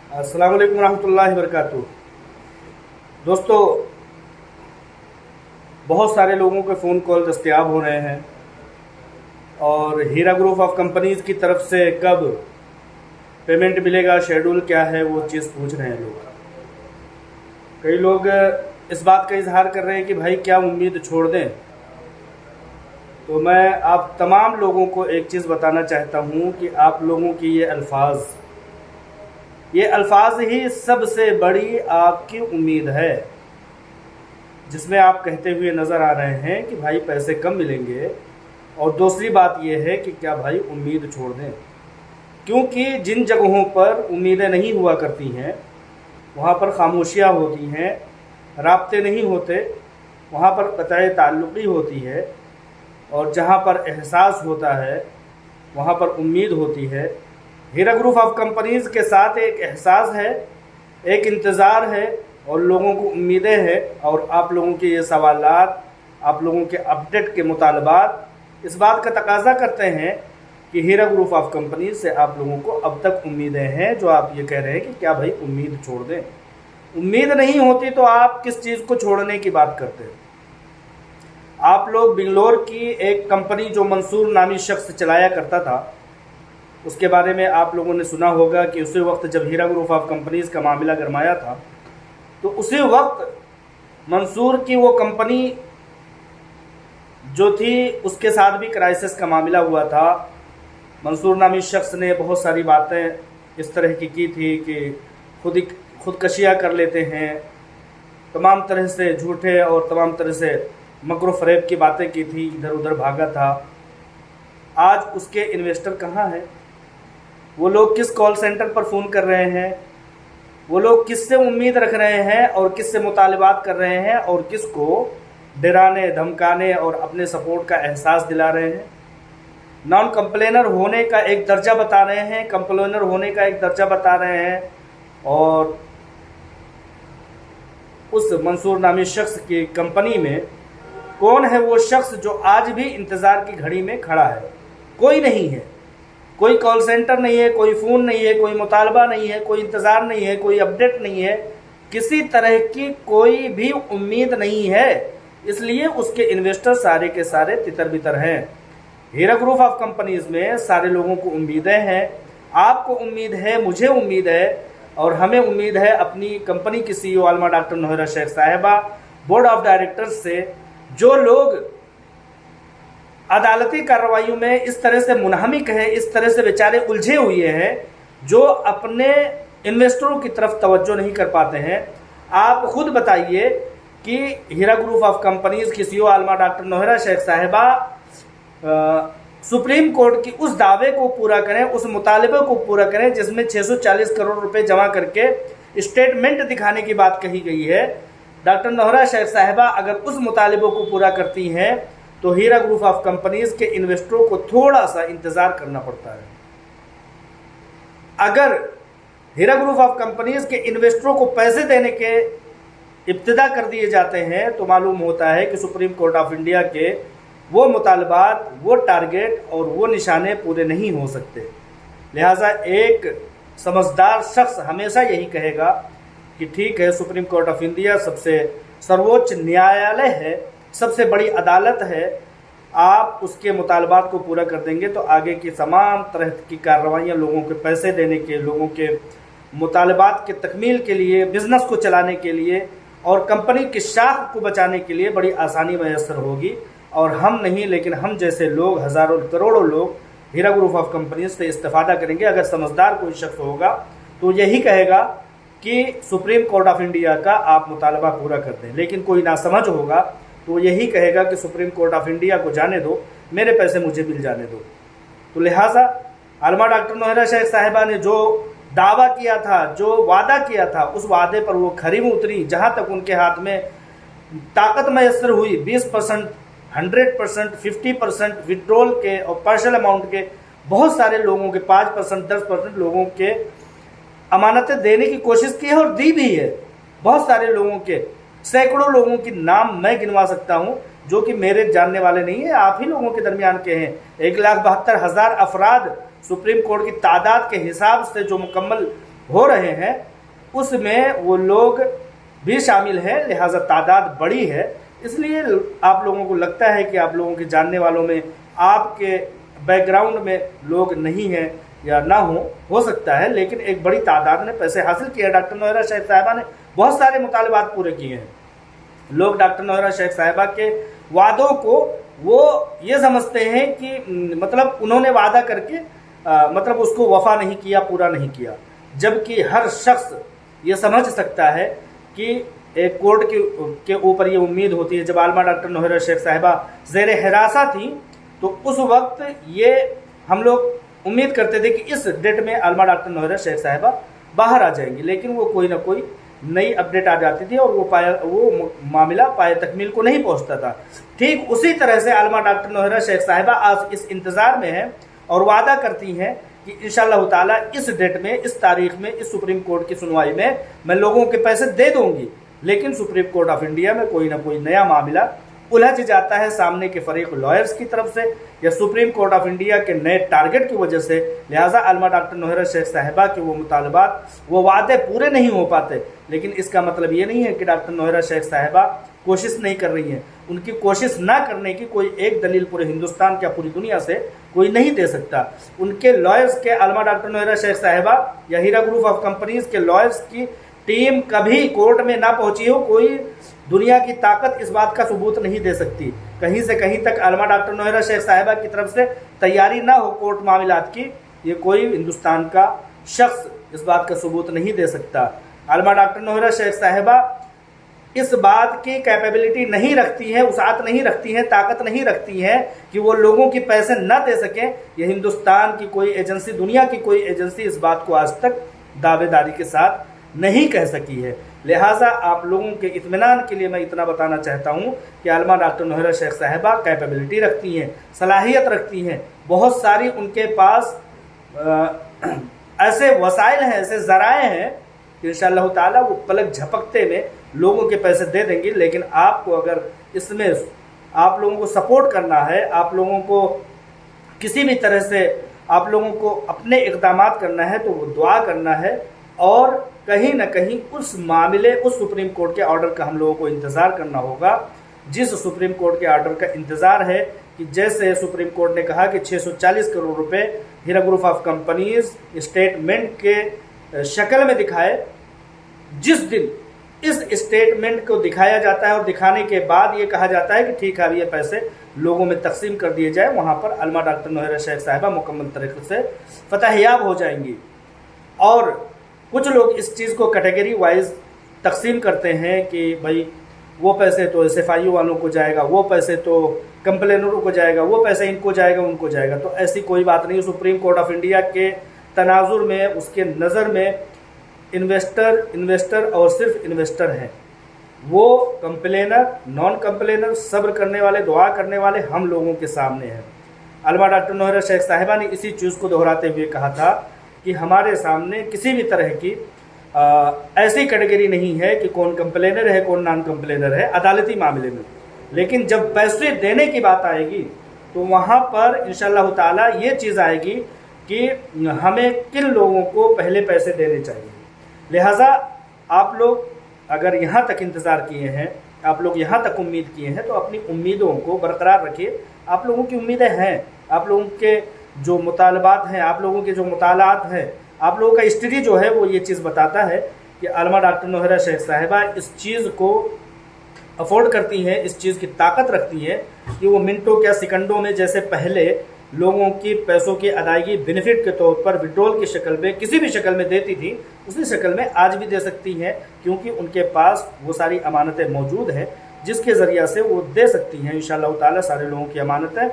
अस्सलाम वालेकुम रहमतुल्लाहि वबरकातुहू। दोस्तों, बहुत सारे लोगों के फ़ोन कॉल दस्तयाब हो रहे हैं और हीरा ग्रुप ऑफ कंपनीज़ की तरफ से कब पेमेंट मिलेगा, शेड्यूल क्या है, वो चीज़ पूछ रहे हैं लोग। कई लोग इस बात का इजहार कर रहे हैं कि भाई क्या उम्मीद छोड़ दें। तो मैं आप तमाम लोगों को एक चीज़ बताना चाहता हूँ कि आप लोगों की ये अल्फाज ही सबसे बड़ी आपकी उम्मीद है, जिसमें आप कहते हुए नज़र आ रहे हैं कि भाई पैसे कम मिलेंगे। और दूसरी बात यह है कि क्या भाई उम्मीद छोड़ दें, क्योंकि जिन जगहों पर उम्मीदें नहीं हुआ करती हैं वहाँ पर खामोशियाँ होती हैं, राब्ते नहीं होते, वहाँ पर क़त्अ ताल्लुक़ी होती है, और जहाँ पर एहसास होता है वहाँ पर उम्मीद होती है। हीरा ग्रुप ऑफ कंपनीज़ के साथ एक एहसास है, एक इंतज़ार है और लोगों को उम्मीदें हैं। और आप लोगों के ये सवालात, आप लोगों के अपडेट के मुतालबात इस बात का तकाजा करते हैं कि हीरा ग्रुप ऑफ कंपनीज से आप लोगों को अब तक उम्मीदें हैं, जो आप ये कह रहे हैं कि क्या भाई उम्मीद छोड़ दें। उम्मीद नहीं होती तो आप किस चीज़ को छोड़ने की बात करते हैं। आप लोग बेंगलोर की एक कंपनी जो मंसूर नामी शख्स चलाया करता था, उसके बारे में आप लोगों ने सुना होगा कि उसी वक्त जब हीरा ग्रुप ऑफ कंपनीज़ का मामला गरमाया था तो उसी वक्त मंसूर की वो कंपनी जो थी उसके साथ भी क्राइसिस का मामला हुआ था। मंसूर नामी शख्स ने बहुत सारी बातें इस तरह की थी कि खुदकशियाँ कर लेते हैं, तमाम तरह से झूठे और तमाम तरह से मकरो फरेब की बातें की थी, इधर उधर भागा था। आज उसके इन्वेस्टर कहाँ हैं? वो लोग किस कॉल सेंटर पर फ़ोन कर रहे हैं? वो लोग किससे उम्मीद रख रहे हैं और किससे मुतालबात कर रहे हैं और किसको डराने, धमकाने और अपने सपोर्ट का एहसास दिला रहे हैं? नॉन कंप्लेनर होने का एक दर्जा बता रहे हैं, कंप्लेनर होने का एक दर्जा बता रहे हैं। और उस मंसूर नामी शख्स की कंपनी में कौन है वो शख्स जो आज भी इंतज़ार की घड़ी में खड़ा है? कोई नहीं है। कोई कॉल सेंटर नहीं है, कोई फ़ोन नहीं है, कोई मुतालबा नहीं है, कोई इंतज़ार नहीं है, कोई अपडेट नहीं है, किसी तरह की कोई भी उम्मीद नहीं है। इसलिए उसके इन्वेस्टर सारे के सारे तितर बितर हैं। हीरा ग्रुप ऑफ कंपनीज़ में सारे लोगों को उम्मीदें हैं, आपको उम्मीद है, मुझे उम्मीद है, और हमें उम्मीद है अपनी कंपनी की CEO आलमा डॉक्टर नोहरा शेख साहिबा, बोर्ड ऑफ डायरेक्टर्स से। जो लोग अदालती कार्रवाइयों में इस तरह से मुनहमिक है, इस तरह से बेचारे उलझे हुए हैं, जो अपने इन्वेस्टरों की तरफ तवज्जो नहीं कर पाते हैं। आप खुद बताइए कि हीरा ग्रुप ऑफ कंपनीज़ की CEO आलमा डॉक्टर नोहरा शेख साहिबा सुप्रीम कोर्ट की उस दावे को पूरा करें, उस मुतालबे को पूरा करें जिसमें 640 करोड़ रुपए जमा करके स्टेटमेंट दिखाने की बात कही गई है। डॉक्टर नोहरा शेख साहिबा अगर उस मुतालबे को पूरा करती हैं तो हीरा ग्रुप ऑफ कंपनीज के इन्वेस्टरों को थोड़ा सा इंतजार करना पड़ता है। अगर हीरा ग्रुप ऑफ कंपनीज के इन्वेस्टरों को पैसे देने के इब्तिदा कर दिए जाते हैं तो मालूम होता है कि सुप्रीम कोर्ट ऑफ इंडिया के वो मुतालबात, वो टारगेट और वो निशाने पूरे नहीं हो सकते। लिहाजा एक समझदार शख्स हमेशा यही कहेगा कि ठीक है, सुप्रीम कोर्ट ऑफ इंडिया सबसे सर्वोच्च न्यायालय है, सबसे बड़ी अदालत है, आप उसके मुतालबात को पूरा कर देंगे तो आगे की तमाम तरह की कार्रवाइयाँ लोगों के पैसे देने के, लोगों के मुतालबात के तकमील के लिए, बिज़नेस को चलाने के लिए और कंपनी की शाख को बचाने के लिए बड़ी आसानी मैसर होगी। और हम नहीं, लेकिन हम जैसे लोग, हज़ारों करोड़ों लोग हीरा ग्रुप ऑफ कंपनीज से इस्तेफादा करेंगे। अगर समझदार कोई शख्स होगा तो यही कहेगा कि सुप्रीम कोर्ट ऑफ इंडिया का आप मुतालबा पूरा कर दें, लेकिन कोई नासमझ होगा तो यही कहेगा कि सुप्रीम कोर्ट ऑफ इंडिया को जाने दो, मेरे पैसे मुझे मिल जाने दो। तो लिहाजा आलमा डॉक्टर नोहरा शेख साहिबा ने जो दावा किया था, जो वादा किया था, उस वादे पर वो खरी में उतरी। जहाँ तक उनके हाथ में ताकत मैसर हुई, 20%, 100%, 50% विड्रॉल के और पार्शल अमाउंट के, बहुत सारे लोगों के 5%, 10% लोगों के अमानतें देने की कोशिश की है और दी भी है। बहुत सारे लोगों के, सैकड़ों लोगों की नाम मैं गिनवा सकता हूं जो कि मेरे जानने वाले नहीं है, आप ही लोगों के दरमियान के हैं। 1,72,000 अफराद सुप्रीम कोर्ट की तादाद के हिसाब से जो मुकम्मल हो रहे हैं उसमें वो लोग भी शामिल हैं, लिहाजा तादाद बड़ी है। इसलिए आप लोगों को लगता है कि आप लोगों के जानने वालों में, आपके बैकग्राउंड में लोग नहीं हैं या ना हो सकता है, लेकिन एक बड़ी तादाद ने पैसे हासिल किए। डॉक्टर नौहरा शेख साहिबा ने बहुत सारे मुतालबात पूरे किए हैं। लोग डॉक्टर नौहरा शेख साहिबा के वादों को वो ये समझते हैं कि मतलब उन्होंने वादा करके मतलब उसको वफा नहीं किया, पूरा नहीं किया, जबकि हर शख्स ये समझ सकता है कि एक कोर्ट के ऊपर ये उम्मीद होती है। जब आलमा डॉक्टर नौहरा शेख साहिबा ज़ेर हिरासा थी तो उस वक्त ये हम लोग उम्मीद करते थे कि इस डेट में आलमा डॉक्टर नौहरा शेख साहिबा बाहर आ जाएंगी, लेकिन वो कोई ना कोई नई अपडेट आ जाती थी और वो मामला पाए तकमील को नहीं पहुंचता था। ठीक उसी तरह से आलमा डॉक्टर नौहरा शेख साहिबा आज इस इंतज़ार में है और वादा करती हैं कि इंशाअल्लाह ताला इस डेट में, इस तारीख में, इस सुप्रीम कोर्ट की सुनवाई में मैं लोगों के पैसे दे दूंगी। लेकिन सुप्रीम कोर्ट ऑफ इंडिया में कोई ना कोई नया मामला उलझ जाता है सामने के फरीक लॉयर्स की तरफ से या सुप्रीम कोर्ट ऑफ इंडिया के नए टारगेट की वजह से। लिहाजा आलमा डॉक्टर नौहरा शेख साहिबा के वो मुतालबात, वो वादे पूरे नहीं हो पाते। लेकिन इसका मतलब ये नहीं है कि डॉक्टर नौहरा शेख साहिबा कोशिश नहीं कर रही हैं। उनकी कोशिश ना करने की कोई एक दलील पूरे हिंदुस्तान या पूरी दुनिया से कोई नहीं दे सकता। उनके लॉयर्स के, आलमा डॉक्टर नौहरा शेख साहिबा या हीरा ग्रुप ऑफ कंपनीज के लॉयर्स की टीम कभी कोर्ट में ना पहुंची हो, कोई दुनिया की ताकत इस बात का सबूत नहीं दे सकती। कहीं से कहीं तक आलमा डॉक्टर नौहरा शेख साहिबा की तरफ से तैयारी ना हो कोर्ट मामलात की, ये कोई हिंदुस्तान का शख्स इस बात का सबूत नहीं दे सकता। आलमा डॉक्टर नौहरा शेख साहिबा इस बात की कैपेबिलिटी नहीं रखती है, वसाअत नहीं रखती है, ताकत नहीं रखती है कि वो लोगों की पैसे न दे सकें। ये हिंदुस्तान की कोई एजेंसी, दुनिया की कोई एजेंसी इस बात को आज तक दावेदारी के साथ नहीं कह सकी है। लिहाजा आप लोगों के इत्मीनान के लिए मैं इतना बताना चाहता हूँ कि आलमा डॉक्टर नौहरा शेख साहिबा कैपेबिलिटी रखती हैं, सलाहियत रखती हैं, बहुत सारी उनके पास ऐसे वसाइल हैं, ऐसे ज़राए हैं कि इंशाअल्लाह ताला वो पलक झपकते में लोगों के पैसे दे देंगी। लेकिन आपको अगर इसमें आप लोगों को सपोर्ट करना है, आप लोगों को किसी भी तरह से आप लोगों को अपने इक़दाम करना है तो वो दुआ करना है और कहीं ना कहीं उस मामले, उस सुप्रीम कोर्ट के ऑर्डर का हम लोगों को इंतज़ार करना होगा, जिस सुप्रीम कोर्ट के ऑर्डर का इंतज़ार है कि जैसे सुप्रीम कोर्ट ने कहा कि 640 करोड़ रुपए हीरा ग्रुप ऑफ कंपनीज स्टेटमेंट के शक्ल में दिखाए। जिस दिन इस स्टेटमेंट को दिखाया जाता है और दिखाने के बाद ये कहा जाता है कि ठीक है अब ये पैसे लोगों में तकसीम कर दिए जाए, वहाँ पर आलमा डॉक्टर नौहरा शेख साहिबा मुकम्मल तरीके से फतहयाब हो जाएंगी। और कुछ लोग इस चीज़ को कैटेगरी वाइज तकसीम करते हैं कि भाई वो पैसे तो SFI वालों को जाएगा, वो पैसे तो कंप्लेनरों को जाएगा, वो पैसे इनको जाएगा, उनको जाएगा। तो ऐसी कोई बात नहीं। सुप्रीम कोर्ट ऑफ इंडिया के तनाजुर में, उसके नज़र में इन्वेस्टर और सिर्फ इन्वेस्टर हैं। वो कंप्लेनर, नॉन कंप्लेनर, सब्र करने वाले, दुआ करने वाले हम लोगों के सामने हैं। आलमा डॉक्टर नौहरा शेख साहिबा ने इसी चीज़ को दोहराते हुए कहा था कि हमारे सामने किसी भी तरह की ऐसी कैटेगरी नहीं है कि कौन कंप्लेनर है, कौन नॉन कंप्लेनर है अदालती मामले में। लेकिन जब पैसे देने की बात आएगी तो वहाँ पर इंशाअल्लाह ताला ये चीज़ आएगी कि हमें किन लोगों को पहले पैसे देने चाहिए। लिहाजा आप लोग अगर यहाँ तक इंतज़ार किए हैं, आप लोग यहाँ तक उम्मीद किए हैं, तो अपनी उम्मीदों को बरकरार रखिए। आप लोगों की उम्मीदें हैं, आप लोगों के जो मुतालबात हैं, आप लोगों के जो मुतालात हैं, आप लोगों का हिस्ट्री जो है वो ये चीज़ बताता है कि आलमा डॉक्टर नौहरा शेख साहिबा इस चीज़ को अफोर्ड करती हैं, इस चीज़ की ताकत रखती हैं कि वो मिनटों या सेकंडों में, जैसे पहले लोगों की पैसों की अदायगी बेनिफिट के तौर पर विड्रॉल की शक्ल में, किसी भी शक्ल में देती थी, उसी शक्ल में आज भी दे सकती हैं, क्योंकि उनके पास वो सारी अमानतें मौजूद हैं जिसके ज़रिया से वो दे सकती हैं। इंशाअल्लाह ताला सारे लोगों की अमानतें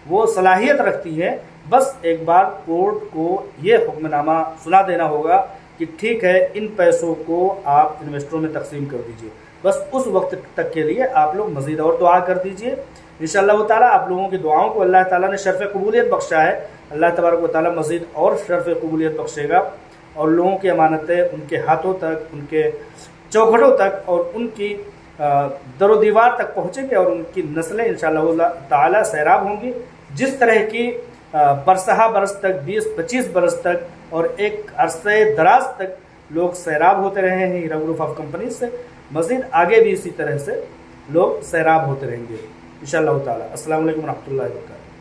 वो सलाहियत रखती हैं। बस एक बार कोर्ट को ये हुक्मनामा सुना देना होगा कि ठीक है, इन पैसों को आप इन्वेस्टरों में तकसीम कर दीजिए। बस उस वक्त तक के लिए आप लोग मज़ीद और दुआ कर दीजिए। इंशाअल्लाह ताला आप लोगों की दुआओं को अल्लाह ताला ने शर्फ़ कबूलियत बख्शा है। अल्लाह तबारक व तआला मज़ीद और शर्फ़ कबूलियत बख्शेगा और लोगों की अमानतें उनके हाथों तक, उनके चौखटों तक और उनकी दरो दीवार तक पहुँचेंगे और उनकी नस्लें इंशाअल्लाह ताला सैराब होंगी। जिस तरह की बरसहा बरस तक, 20-25 बरस तक और एक अरसे दराज तक लोग सैराब होते रहे हैं हीरा ग्रुप ऑफ कंपनी से। मज़ीद आगे भी इसी तरह से लोग सैराब होते रहेंगे इंशाअल्लाह ताला। अस्सलाम वालेकुम रहमतुल्लाहि व बरकातहू।